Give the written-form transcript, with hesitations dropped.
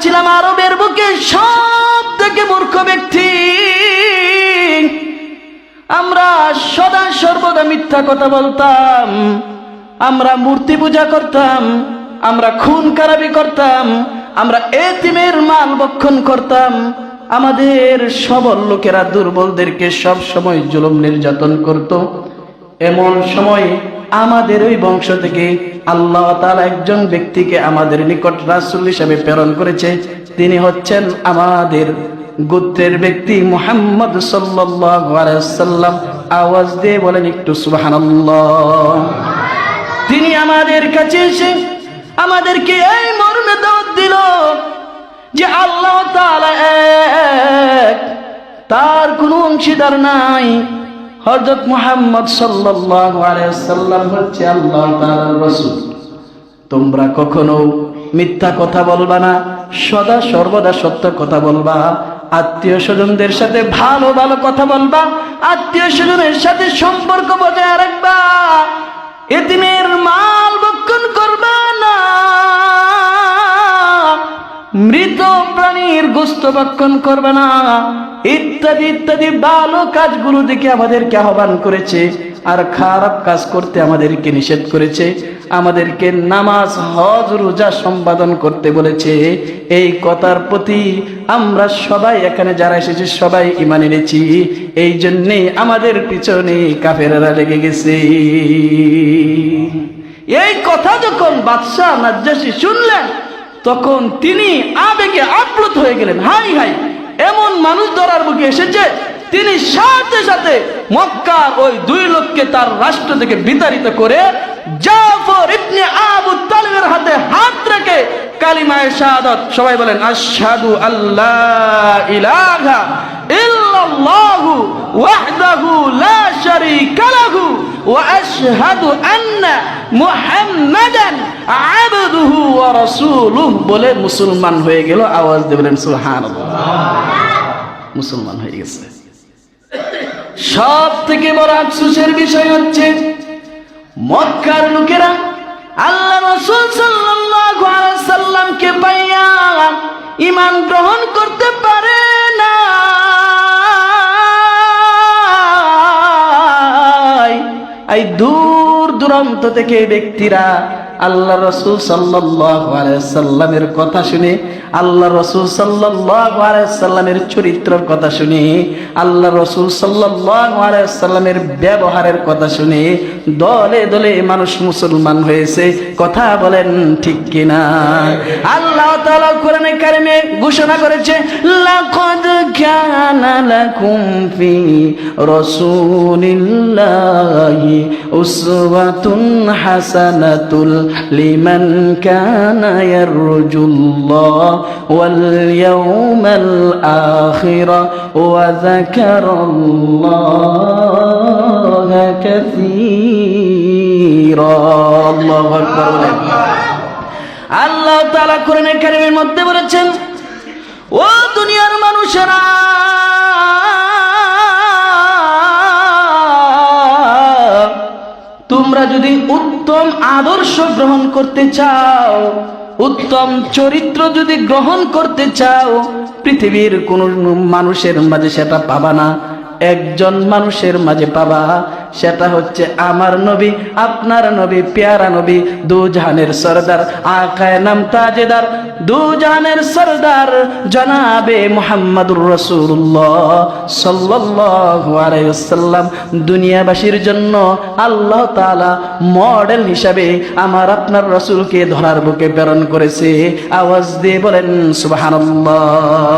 ছিলাম আরবের বুকে সব থেকে মূর্খ ব্যক্তি। আমরা সদা সর্বদা মিথ্যা কথা বলতাম, আমরা মূর্তি পূজা করতাম, আমরা খুন খারাপি করতাম, আমরা এতিমের মাল ভক্ষণ করতাম। আমাদের সবল লোকেরা দুর্বলদেরকে সব সময় জুলুম নির্যাতন করত। এমন সময় আমাদের ওই বংশ থেকে আল্লাহ তাআলা একজন ব্যক্তিকে আমাদের নিকট রাসূল হিসেবে প্রেরণ করেছে। তিনি হচ্ছেন আমাদের গোত্রের ব্যক্তি মুহাম্মদ সাল্লাল্লাহু আলাইহি ওয়াসাল্লাম। আওয়াজ দিয়ে বলেন একটু সুবহানাল্লাহ। তিনি আমাদের কাছে এসে আমাদেরকে এই মর্মে দাওয়াত দিল যে আল্লাহ তাআলা এক, তার কোনো অংশীদার নাই। হযরত মুহাম্মদ সাল্লাল্লাহু আলাইহি ওয়াসাল্লাম হচ্ছে আল্লাহ তাআলার রাসূল। তোমরা কখনো মিথ্যা কথা বলবা না, সদা সর্বদা সত্য কথা বলবা। আত্মীয় স্বজনদের সাথে ভালো ভালো কথা বলবা, আত্মীয় স্বজনের সাথে সম্পর্ক বজায় রাখবা, এতিমের মাল ভক্ষণ করবা না, মৃত প্রাণীর গোশত ভক্ষণ করবে না, ইত্যাদি ইত্যাদি ভালো কাজগুলো দেখে আমাদেরকে আহ্বান করেছে। আর খারাপ কাজ করতে আমাদেরকে নিষেধ করেছে। আমাদেরকে নামাজ, হজ, রোজা সম্পাদন করতে বলেছে। এই কথার প্রতি আমরা সবাই এখানে যারা এসেছি সবাই ঈমান এনেছি। এই জন্যে আমাদের পিছনে কাফেররা লেগে গেছে। এই কথা যখন বাদশাহ নাজ্জাশী শুনলেন তখন তিনি আবেগে আপ্লুত হয়ে গেলেন। হাই হাই, এমন মানুষ ধরার বুকে এসেছে। তিনি সাথে সাথে মক্কার ওই 2 লোককে তার রাষ্ট্র থেকে বিতাড়িত করে জাফর ইবনে আবু তালিবের হাতে হাত রেখে কালিমায়ে শাহাদাত, সবাই বলেন আশহাদু আল্লা ইলাহা ইল্লাল্লাহু ওয়াহদাহু লা শারীকা লাহু ওয়া আশহাদু আন্না মুহাম্মাদান আবদুহু ওয়া রাসূলুহু বলে মুসলমান হয়ে গেল। আওয়াজ দিয়ে বলেন সুবহানাল্লাহ। মুসলমান হয়ে গেছে। সব থেকে বড় আফসোসের বিষয় হচ্ছে মক্কার লোকেরা আল্লাহ রাসূল সাল্লাল্লাহু আলাইহি ওয়াসাল্লামকে পাইয়া ঈমান গ্রহণ করতে পারে না। এই দূর দূরান্ত থেকে ব্যক্তিরা আল্লাহ রাসূল সাল্লাল্লাহু আলাইহি ওয়াসাল্লামের কথা শুনে, আল্লাহ রাসূল সাল্লাল্লাহু আলাইহি ওয়াসাল্লামের চরিত্রের কথা শুনে, আল্লাহ রাসূল সাল্লাল্লাহু আলাইহি ওয়াসাল্লামের ব্যবহারের কথা শুনে দলে দলে মানুষ মুসলমান হয়েছে। কথা বলেন ঠিক কিনা? আল্লাহ তাআলা কোরআনে কারিমে ঘোষণা করেছে, লাকাদ কানা লাকুম ফি রাসূলিল্লাহি উসওয়াতুন হাসানাতুল লিমান কানা ইয়ারজুল্লাহ ওয়াল ইয়াউমাল আখির ওয়া যাকারাল্লাহা কাসীরা। আল্লাহু আকবার। আল্লাহ তাআলা কোরআনে কারীমের মধ্যে বলেছেন, ও দুনিয়ার মানুষেরা, তোমরা যদি উত্তম আদর্শ গ্রহণ করতে চাও, উত্তম চরিত্র যদি গ্রহণ করতে চাও, পৃথিবীর কোন মানুষের মাঝে সেটা পাবা না। একজন মানুষের মাঝে পাবা, সেটা হচ্ছে আমার নবী, আপনার নবী, প্যারা নবী, দুজাহানের সরদার, আকায়ে নাম তাজেদার, দুজাহানের সরদার জনাবে মুহাম্মদুর রাসূলুল্লাহ সাল্লাল্লাহু আলাইহি ওয়াসাল্লাম। দুনিয়াবাসীর জন্য আল্লাহ তাআলা মডেল হিসাবে আমার আপনার রাসূলকে ধরার বুকে প্রেরণ করেছে। আওয়াজ দিয়ে বলেন সুবহানাল্লাহ।